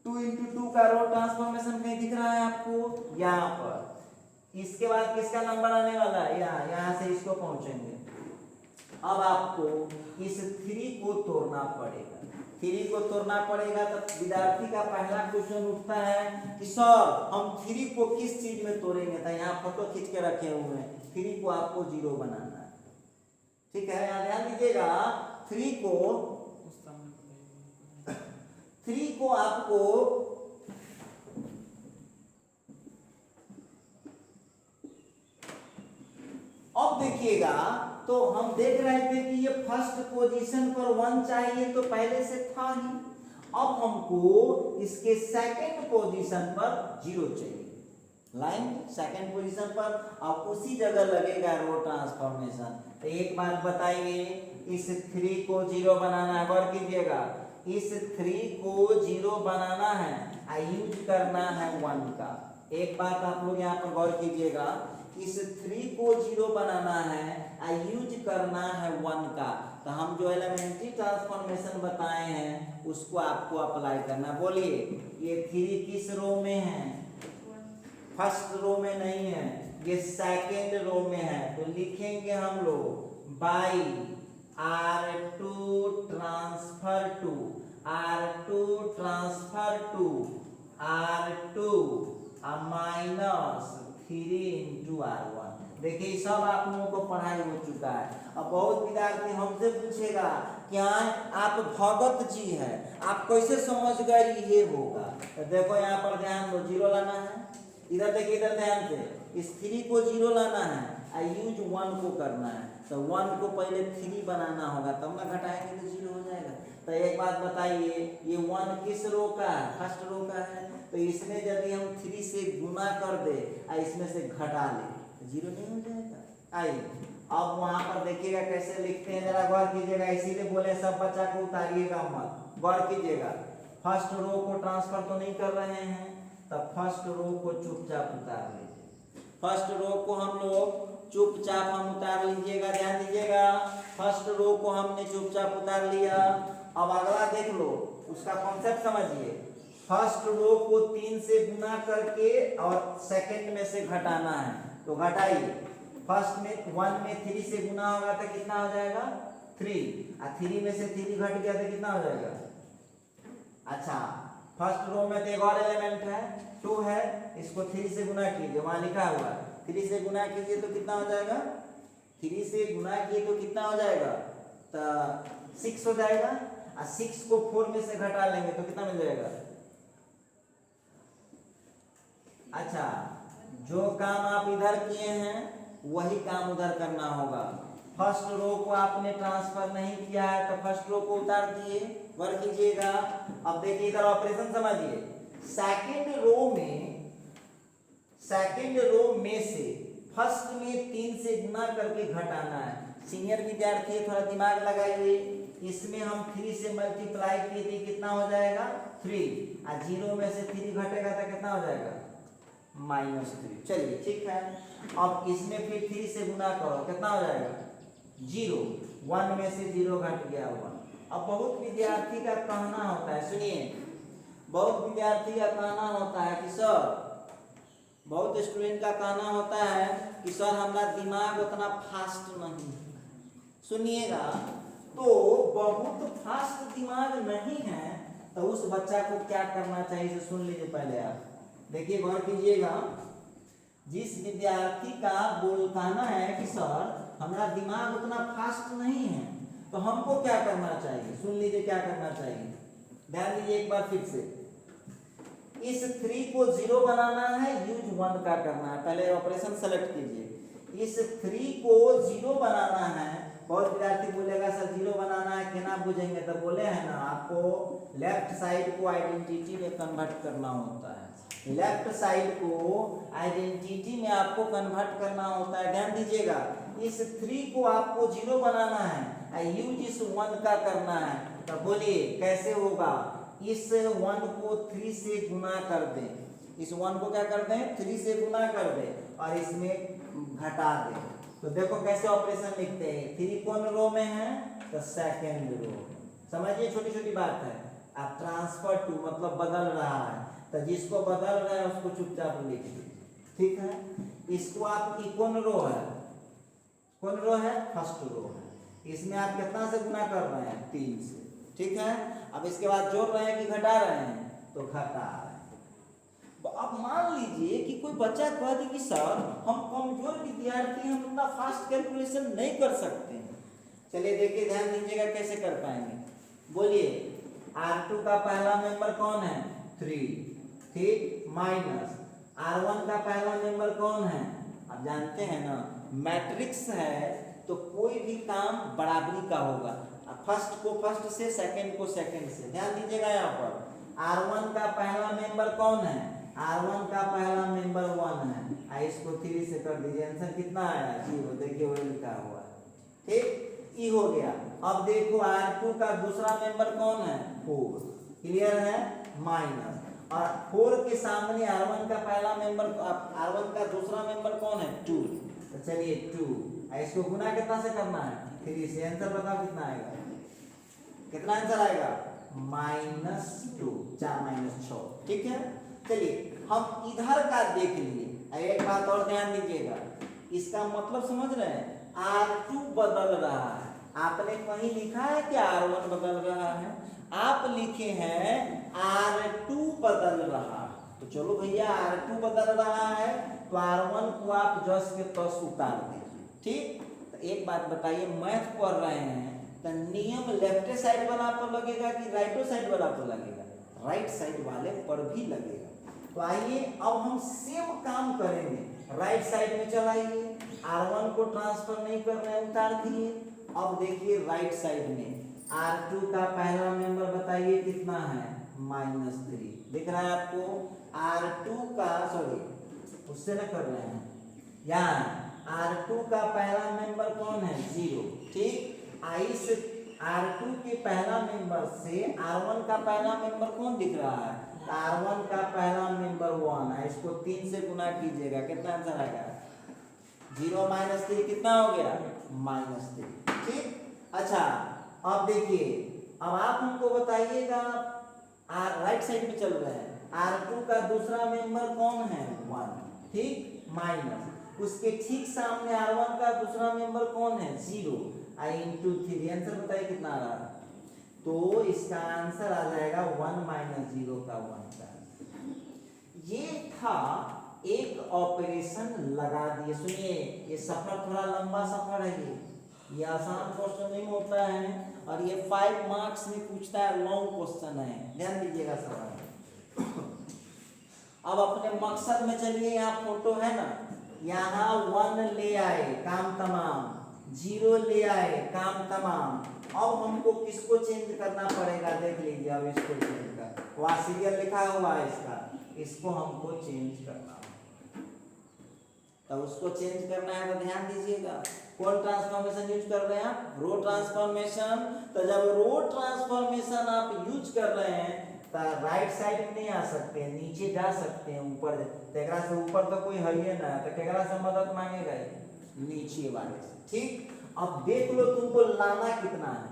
2 × 2 का रो ट्रांसफॉर्मेशन कहीं दिख रहा है आपको? यहाँ पर। इसके बाद किसका नंबर आने वाला है? यहाँ से इसको पहुंचेंगे। अब आपको इस 3 को तोड़ना पड़ेगा। 3 को तोड़ना पड़ेगा तो विद्यार्थी का पहला क्वेश्चन उठता है कि सर हम 3 को किस चीज में तोड़ेंगे? तो यहाँ फोटो खींच के रखे हुए हैं। 3 को आपको 0 बनाना है। ठीक है, यहाँ ध्यान दीजिएगा। 3 को आपको अब देखिएगा, तो हम देख रहे थे कि ये फर्स्ट पोजीशन पर 1 चाहिए तो पहले से था ही। अब हमको इसके सेकंड पोजीशन पर 0 चाहिए। लाइन सेकंड पोजीशन पर अब उसी जगह लगेगा रो ट्रांसफॉर्मेशन। तो एक बात बताइए, इस 3 को 0 बनाना है, गौर कीजिएगा। इस 3 को 0 बनाना है और यूज करना है 1 का। एक बात आप लोग यहाँ पर गौर कीजिएगा, इस 3 को 0 बनाना है और यूज करना है 1 का। तो हम जो एलिमेंट्री ट्रांसफॉर्मेशन बताए हैं उसको आपको अप्लाई करना। बोलिए, ये 3 किस रो में है? फर्स्ट रो में नहीं है, ये सेकेंड रो में है। तो लिखेंगे हम लोग by R2 transfer to R2 transfer to R2 minus 3 into R1। देखिए सब आप लोगों को पढ़ाई हो चुका है। अब बहुत विद्यार्थी हमसे पूछेगा क्या आप भगत जी हैं, आप कैसे समझ गए ये होगा। तो देखो यहाँ पर ध्यान दो, जीरो लाना है, इधर देखिए, इधर ध्यान से, इस 3 को जीरो लाना है और यूज 1 को करना है। तो 1 को पहले 3 बनाना होगा, तब ना घटाएंगे तो जीरो हो जाएगा। तो एक बात बताइए, ये 1 किस रो का है? फर्स्ट रो का है। तो इसमें यदि हम 3 से गुना कर दे और इसमें से घटा ले तो जीरो नहीं हो जाएगा। आइए अब वहां पर देखिएगा कैसे लिखते हैं, जरा गौर कीजिएगा। इसीलिए बोले सब बच्चा को उतारिएगा मत, गौर कीजिएगा। फर्स्ट रो को ट्रांसफर तो नहीं कर रहे हैं, तब फर्स्ट रो को चुपचाप उतार लीजिए। फर्स्ट रो को हम लोग चुपचाप हम उतार लीजिएगा, ध्यान दीजिएगा। फर्स्ट रो को हमने चुपचाप उतार लिया। अब अगला देख लो, उसका कॉन्सेप्ट समझिए। फर्स्ट रो को 3 से गुना करके और सेकंड में से घटाना है, तो घटाइए। फर्स्ट में 1 में 3 से गुना होगा तो कितना हो जाएगा? 3, और 3 में से 3 घट गया तो कितना हो जाएगा? अच्छा, फर्स्ट रो में तो एक और एलिमेंट है 2 है, इसको 3 से गुना कीजिए, वहां लिखा हुआ है 3 से गुना कीजिए तो कितना हो जाएगा? 3 से गुना किए तो कितना हो जाएगा? तो 6 हो जाएगा, और 6 को 4 में से घटा लेंगे तो कितना मिल जाएगा? अच्छा, जो काम आप इधर किए हैं वही काम उधर करना होगा। फर्स्ट रो को आपने ट्रांसफर नहीं किया है तो फर्स्ट रो को उतार दिए, गौर कीजिएगा। अब देखिए इधर ऑपरेशन समझिए। सेकंड रो में से फर्स्ट में 3 से गुना करके घटाना है। सीनियर विद्यार्थी थोड़ा दिमाग लगाइए, इसमें हम 3 से मल्टीप्लाई किए थे, कितना हो जाएगा? 3, और 0 में से 3 घटेगा तो कितना हो जाएगा? -3। चलिए ठीक है। अब इसमें फिर 3 से गुना करो, कितना हो जाएगा? 0, 1 में से 0 घट गया 1। अब बहुत विद्यार्थी का कहना होता है, सुनिए, बहुत विद्यार्थी का कहना होता है कि सर, बहुत स्टूडेंट का कहना होता है कि सर हमारा दिमाग उतना फास्ट नहीं है। सुनिएगा, तो बहुत फास्ट दिमाग नहीं है तो उस बच्चा को क्या करना चाहिए इसे सुन लीजिए पहले आप। देखिए गौर कीजिएगा, जिस विद्यार्थी का कहना है कि सर हमारा दिमाग उतना फास्ट नहीं है तो हमको क्या करना चाहिए, सुन लीजिए क्या करना चाहिए, ध्यान दीजिए एक बार फिर से। इस 3 को 0 बनाना है, यूज 1 का करना है। पहले ऑपरेशन सेलेक्ट कीजिए। इस 3 को 0 बनाना है। बहुत विद्यार्थी बोलेगा सर 0 बनाना है क्या ना बुझेंगे, तो बोले हैं ना, आपको लेफ्ट साइड को आइडेंटिटी में कन्वर्ट करना होता है। लेफ्ट साइड को आइडेंटिटी में आपको कन्वर्ट करना होता है, ध्यान दीजिएगा। इस 3 को आपको 0 बनाना है, यूज इस 1 का करना है। तो बोलिए कैसे होगा? इस 1 को 3 से गुना कर दें, इस 1 को क्या कर दें? 3 से गुना कर दें और इसमें घटा दें। तो देखो कैसे ऑपरेशन लिखते हैं। 3 कौन रो में है? तो सेकंड रो। समझिए, छोटी छोटी बात है। आप ट्रांसफर टू मतलब बदल रहा है, तो जिसको बदल रहा है उसको चुपचाप लिख दीजिए, ठीक है। इसको आपकी कौन रो है? कौन रो है? फर्स्ट रो है। इसमें आप कितना से गुना कर रहे हैं? 3 से, ठीक है। अब इसके बाद जोड़ रहे हैं कि घटा रहे हैं? तो घटा रहे हैं। अब मान लीजिए कि कोई बच्चा कह दे कि सर हम कमजोर विद्यार्थी, हम इतना फास्ट कैलकुलेशन नहीं कर सकते हैं। चलिए देखिए, ध्यान दीजिएगा कैसे कर पाएंगे। बोलिए, R2 का पहला मेंबर कौन है? 3, ठीक, माइनस R1 का पहला मेंबर कौन है? आप जानते हैं ना, मैट्रिक्स है तो कोई भी काम बराबरी का होगा। फर्स्ट को फर्स्ट से, सेकंड को सेकंड से। ध्यान दीजिएगा, यहाँ पर R1 का पहला मेंबर कौन है? R1 का पहला मेंबर 1 है। इसको 3 से कर दीजिए, आंसर कितना आया? 0। देखिए वही लिखा हुआ है, ठीक, ई हो गया। अब देखो R2 का दूसरा मेंबर कौन है? 4, क्लियर है, माइनस, और 4 के सामने R1 का पहला मेंबर, R1 का दूसरा मेंबर कौन है? 2। तो चलिए 2, इसको गुना कितना से करना है? 3 से। आंसर बताओ कितना आएगा? कितना आंसर आएगा? -2, 4 - 6, ठीक है। चलिए हम इधर का देख लिए। एक बात और ध्यान दीजिएगा, इसका मतलब समझ रहे हैं? R2 बदल रहा है, आपने कहीं लिखा है कि R1 बदल रहा है, आप लिखे हैं R2 बदल रहा है। तो चलो भैया R2 बदल रहा है तो R1 को आप जस के तस उतार दीजिए। ठीक, तो एक बात बताइए, मैथ पढ़ रहे हैं तो नियम लेफ्ट साइड वाला पर लगेगा कि राइट साइड वाला पर लगेगा? राइट साइड वाले पर भी लगेगा। तो आइए अब हम सेम काम करेंगे, राइट साइड में चलाइए, R1 को ट्रांसफर नहीं कर रहे हैं, उतार दिए। अब देखिए राइट साइड में R2 का पहला मेंबर बताइए कितना है? -3 दिख रहा है आपको? R2 का सॉरी उससे ना कर रहे हैं, यहाँ R2 का पहला मेंबर कौन है? 0। ठीक, इस R2 के पहला मेंबर से R1 का पहला मेंबर कौन दिख रहा है? R1 का पहला मेंबर 1 है, इसको 3 से गुना कीजिएगा, कितना आंसर आएगा? 0 - 3 कितना हो गया? -3। ठीक, अच्छा अब देखिए, अब आप हमको बताइएगा, राइट साइड में चल रहे हैं, R2 का दूसरा मेंबर कौन है? 1। ठीक, माइनस उसके ठीक सामने R1 का दूसरा मेंबर कौन है? 0। I into 3, आंसर बताइए कितना आ रहा है? तो इसका आंसर आ जाएगा 1 - 0 का 1 का। ये था एक ऑपरेशन लगा दिए। सुनिए, ये सफर थोड़ा लंबा सफर है, ये आसान क्वेश्चन नहीं होता है, और ये 5 मार्क्स में पूछता है, लॉन्ग क्वेश्चन है, ध्यान दीजिएगा सवाल। अब अपने मकसद में चलिए, यहाँ फोटो है ना, यहाँ 1 ले आए, काम तमाम, 0 ले आए, काम तमाम। अब हमको किसको चेंज करना पड़ेगा? देख लीजिए, अब इसको चेंज कर, वहाँ सीरियल लिखा हुआ है इसका, इसको हमको चेंज करना है। तो उसको चेंज करना है तो ध्यान दीजिएगा, कौन ट्रांसफॉर्मेशन यूज कर रहे हैं आप? रो ट्रांसफॉर्मेशन। तो जब रो ट्रांसफॉर्मेशन आप यूज कर रहे हैं तो राइट साइड में नहीं आ सकते, नीचे जा सकते हैं, ऊपर। तेकरा से ऊपर तो कोई है ही ना, तो केकरा से मदद मांगेगा? नीचे वाले से। ठीक, अब देख लो तुमको लाना कितना है?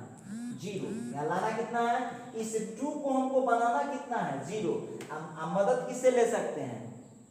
0। यहाँ लाना कितना है? इस 2 को हमको बनाना कितना है? 0। अब मदद किससे ले सकते हैं?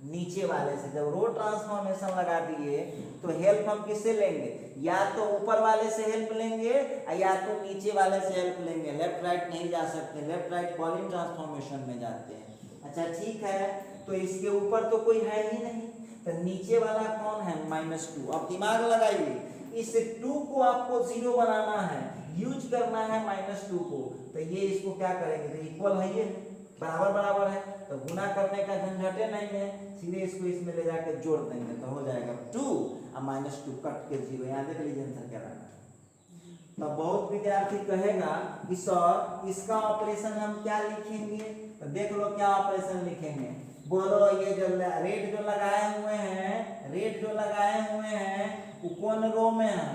नीचे वाले से। जब रो ट्रांसफॉर्मेशन लगा दिए तो हेल्प हम किससे लेंगे? या तो ऊपर वाले से हेल्प लेंगे या तो नीचे वाले से हेल्प लेंगे। लेफ्ट राइट नहीं जा सकते, लेफ्ट राइट पॉलिंग ट्रांसफॉर्मेशन में जाते हैं। अच्छा ठीक है, तो इसके ऊपर तो कोई है ही नहीं, तो नीचे वाला कौन है? -2। अब दिमाग लगाइए, इस 2 को आपको 0 बनाना है, यूज करना है -2 को, तो ये इसको क्या करेंगे? तो इक्वल है, ये बराबर बराबर है, तो गुना करने का झंझटे नहीं है, सीधे इसको इसमें ले जाके जोड़ देंगे तो हो जाएगा 2 और -2 कट के 0। यहाँ देख लीजिए आंसर क्या रहा। तो बहुत विद्यार्थी कहेगा कि सर इसका ऑपरेशन हम क्या लिखेंगे? तो देख लो क्या ऑपरेशन लिखेंगे, बोलो। ये जो रेड जो लगाए हुए हैं, रेड जो लगाए हुए हैं वो कौन रो में है?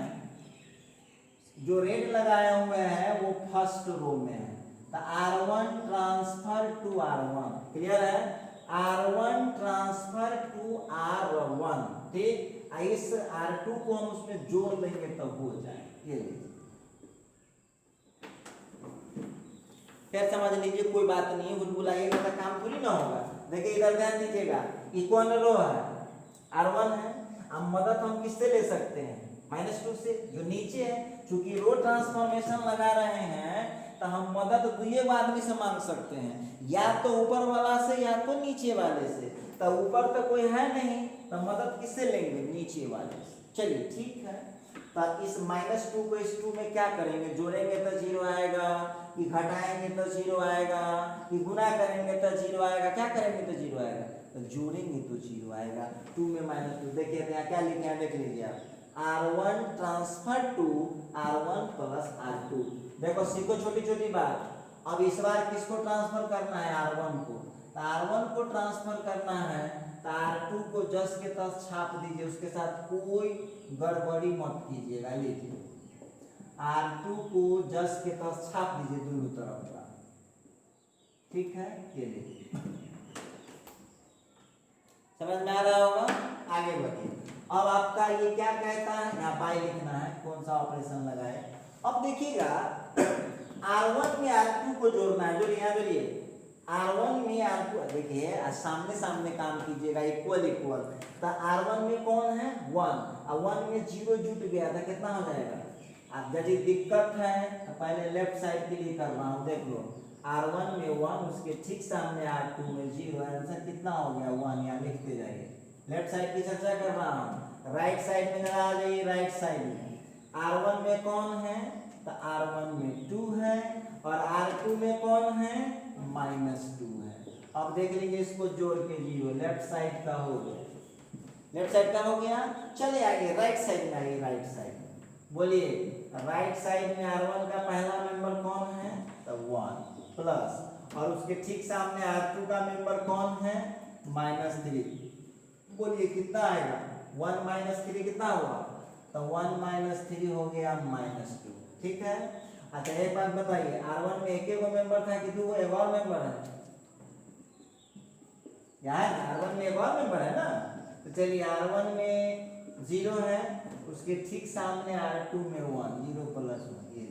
जो रेड लगाए हुए हैं वो फर्स्ट रो में है। तो R1 transfer to R1, clear है? R1 transfer to R1। ठीक, इस R2 को हम उसमें जोड़ देंगे तो हो जाए। ये लीजिए, फिर समझ लीजिए, कोई बात नहीं, बुलबुलाइएगा तो काम थोड़ी ना होगा। देखिए इधर ध्यान दीजिएगा, ये कौन रो है? R1 है। अब मदद हम किससे ले सकते हैं? -2 से, जो नीचे है। चूंकि रो ट्रांसफॉर्मेशन लगा रहे हैं तो हम मदद दुए आदमी से मांग सकते हैं, या तो ऊपर वाला से या तो नीचे वाले से। तो ऊपर तो कोई है नहीं, तो मदद किससे लेंगे? नीचे वाले से। चलिए ठीक है, तो इस -2 को इस 2 में क्या करेंगे? जोड़ेंगे तो 0 आएगा, कि घटाएंगे तो 0 आएगा, कि गुना करेंगे तो 0 आएगा, क्या करेंगे तो 0 आएगा? तो जोड़ेंगे तो 0 आएगा। 2 में -2, देखिए यहाँ क्या लिखे हैं, देख लीजिए आप, R1 transfer to R1 plus R2। देखो सीखो छोटी छोटी बात। अब इस बार किसको ट्रांसफर करना है? R1 को। तो R1 को ट्रांसफर करना है तो R2 को जस के तस छाप दीजिए, उसके साथ कोई गड़बड़ी मत कीजिएगा। लीजिए, R2 को जस के तस छाप दीजिए दोनों तरफ का, ठीक है? ये लीजिए, समझ में आ रहा होगा? आगे बढ़िए। अब आपका ये क्या कहता है? यहाँ बाय लिखना है, कौन सा ऑपरेशन लगाए। अब देखिएगा, R1 में R2 को जोड़ना है। जोड़िए, यहाँ जोड़िए, R1 में R2, देखिए सामने सामने काम कीजिएगा, इक्वल इक्वल। तो R1 में कौन है? 1, और 1 में 0 जुट गया था, कितना हो जाएगा? अब यदि दिक्कत है तो पहले लेफ्ट साइड के लिए कर रहा हूँ, देख लो R1 में 1, उसके ठीक सामने R2 में 0, आंसर कितना हो गया 1, यहाँ लिखते जाइए। लेफ्ट साइड की चर्चा कर रहा हूँ, राइट साइड में आ जाइए, राइट साइड में R1 में कौन है तो R1 में 2 है और R2 में कौन है -2 है। अब देख लीजिए इसको जोड़ के 0, लेफ्ट साइड का हो गया, लेफ्ट साइड का हो गया। चले आइए राइट साइड में, आइए राइट साइड में, बोलिए राइट साइड में R1 का पहला मेंबर कौन है तो 1 प्लस, और उसके ठीक सामने R2 का मेंबर कौन है -3। बोलिए कितना आएगा 1 - 3 कितना हुआ तो 1 - 3 हो गया -2, ठीक है। अच्छा एक बात बताइए, R1 में एक मेंबर था कि 2 एक और मेंबर है, यहाँ R1 में एक और मेंबर है ना, तो चलिए R1 में 0 है, उसके ठीक सामने R2 में 1, 0 + 1, ये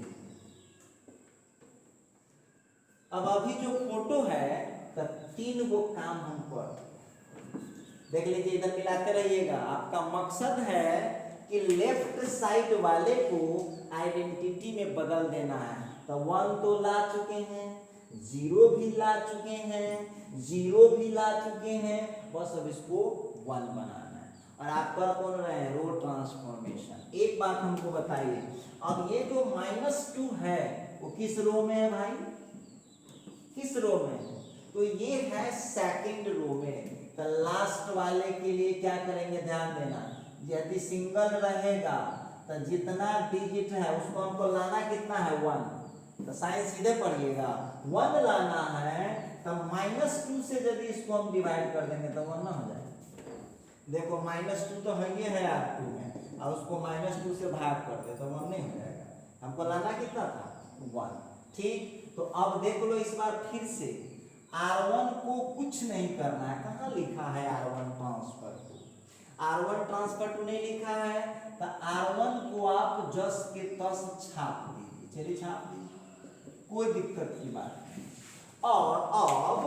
अब अभी जो फोटो है तो 3 गो काम हम कर देख लीजिए, इधर मिलाते रहिएगा। आपका मकसद है कि लेफ्ट साइड वाले को आइडेंटिटी में बदल देना है। तो 1 तो ला चुके हैं, 0 भी ला चुके हैं, 0 भी ला चुके हैं, बस अब इसको 1 बनाना है। और आप कर कौन रहे हैं रो ट्रांसफॉर्मेशन। एक बात हमको बताइए, अब ये जो -2 है वो किस रो में है भाई, किस रो में, तो ये है सेकंड रो में। तो लास्ट वाले के लिए क्या करेंगे ध्यान देना, यदि सिंगल रहेगा तो जितना डिजिट है उसको हमको लाना कितना है 1, तो साइन सीधे पढ़िएगा 1 लाना है। तो -2 से यदि इसको हम डिवाइड कर देंगे तो 1 ना हो जाएगा। देखो -2 तो है ये है R2 में, और उसको -2 से भाग कर दे तो 1 नहीं हो जाएगा। हमको लाना कितना था 1, ठीक। तो अब देख लो इस बार फिर से R1 को कुछ नहीं करना है, कहाँ लिखा है R1 transfer to, R1 transfer to नहीं लिखा है, तो R1 को आप जस के तस छाप दीजिए, चलिए छाप दीजिए, कोई दिक्कत की बात नहीं। और अब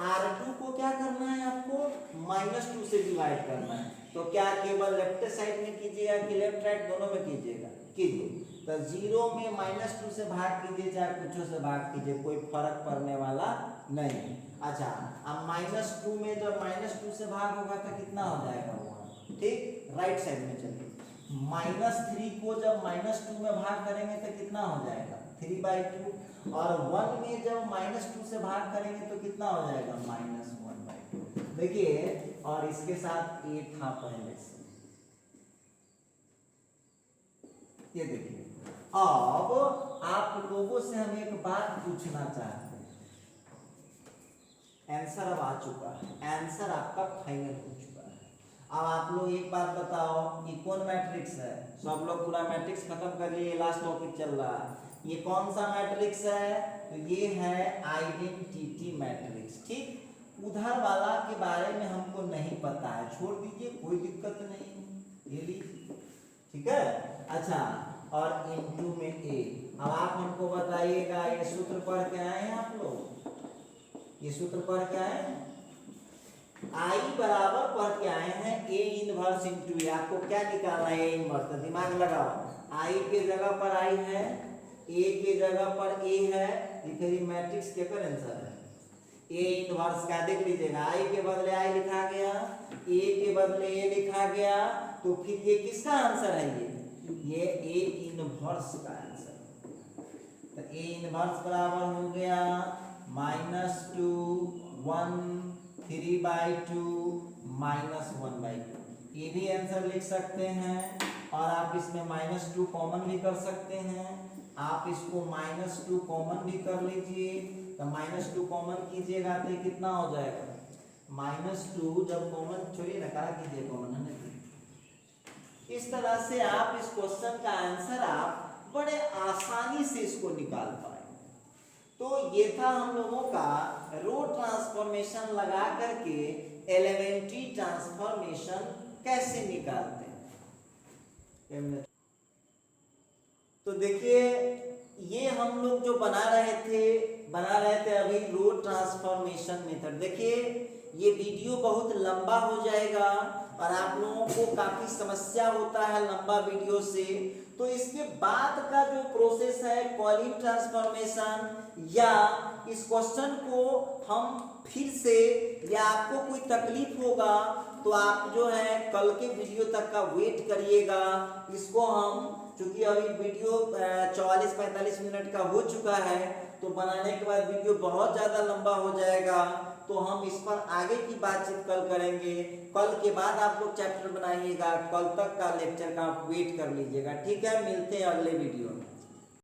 R2 को क्या करना है आपको -2 से डिवाइड करना है, तो क्या केवल लेफ्ट साइड में कीजिएगा कि लेफ्ट राइट दोनों में कीजिएगा, कीजिए। तो 0 में -2 से भाग कीजिए चाहे कुछ से भाग कीजिए, कोई फर्क पड़ने वाला नहीं। अच्छा अब -2 में जब -2 से भाग होगा तो कितना हो जाएगा 1, ठीक। राइट साइड में चलिए, -3 को जब -2 में भाग करेंगे तो कितना हो जाएगा 3/2, और 1 में जब -2 से भाग करेंगे तो कितना हो जाएगा -1/2। देखिए और इसके साथ ये था पहले से, ये देखिए। अब आप लोगों से हम एक बात पूछना चाहते हैं, आंसर अब आ चुका है, आंसर आपका फाइनल हो चुका है। अब आप लोग एक बात बताओ, ये कौन मैट्रिक्स है, सब लोग पूरा मैट्रिक्स खत्म कर लिए, लास्ट टॉपिक चल रहा है। ये कौन सा मैट्रिक्स है, तो ये है आइडेंटिटी मैट्रिक्स, ठीक। उधर वाला के बारे में हमको नहीं पता है, छोड़ दीजिए, कोई दिक्कत नहीं, ये लीजिए, ठीक है। अच्छा और इनटू में ए। अब आप हमको बताइएगा ये सूत्र पढ़ के आए हैं आप लोग, ये सूत्र पढ़ के आए हैं, आई बराबर पढ़ के आए हैं ए इनवर्स इनटू ए। आपको क्या निकालना है ए इनवर्स, तो दिमाग लगाओ, आई के जगह पर आई है, ए के जगह पर ए है, ये फिर मैट्रिक्स के पर आंसर है ए इनवर्स का। देख लीजिएगा आई के बदले आई लिखा गया, ए के बदले ए लिखा गया, तो फिर ये किसका आंसर है, ये ए इनवर्स का आंसर। तो ए इनवर्स बराबर हो गया -2 1 3/2 -1/2, ये भी आंसर लिख सकते हैं। और आप इसमें -2 कॉमन भी कर सकते हैं, आप इसको -2 कॉमन भी कर लीजिए। तो -2 कॉमन कीजिएगा तो कितना हो जाएगा -2, जब कॉमन छोड़िए ना, करा कीजिए कॉमन है ना। इस तरह से आप इस क्वेश्चन का आंसर आप बड़े आसानी से इसको निकाल पाए। तो ये था हम लोगों का रो ट्रांसफॉर्मेशन लगा करके एलिमेंट्री ट्रांसफॉर्मेशन कैसे निकालते हैं। तो देखिए ये हम लोग जो बना रहे थे अभी रो ट्रांसफॉर्मेशन मेथड। देखिए ये वीडियो बहुत लंबा हो जाएगा और आप लोगों को काफी समस्या होता है लंबा वीडियो से, तो इसके बाद का जो प्रोसेस है कॉलिन ट्रांसफॉर्मेशन, या इस क्वेश्चन को हम फिर से, या आपको कोई तकलीफ होगा तो आप जो है कल के वीडियो तक का वेट करिएगा। इसको हम, चूंकि अभी वीडियो 44-45 मिनट का हो चुका है, तो बनाने के बाद वीडियो बहुत ज़्यादा लंबा हो जाएगा, तो हम इस पर आगे की बातचीत कल करेंगे। कल के बाद आप लोग चैप्टर बनाइएगा, कल तक का लेक्चर का आप वेट कर लीजिएगा। ठीक है, मिलते हैं अगले वीडियो में।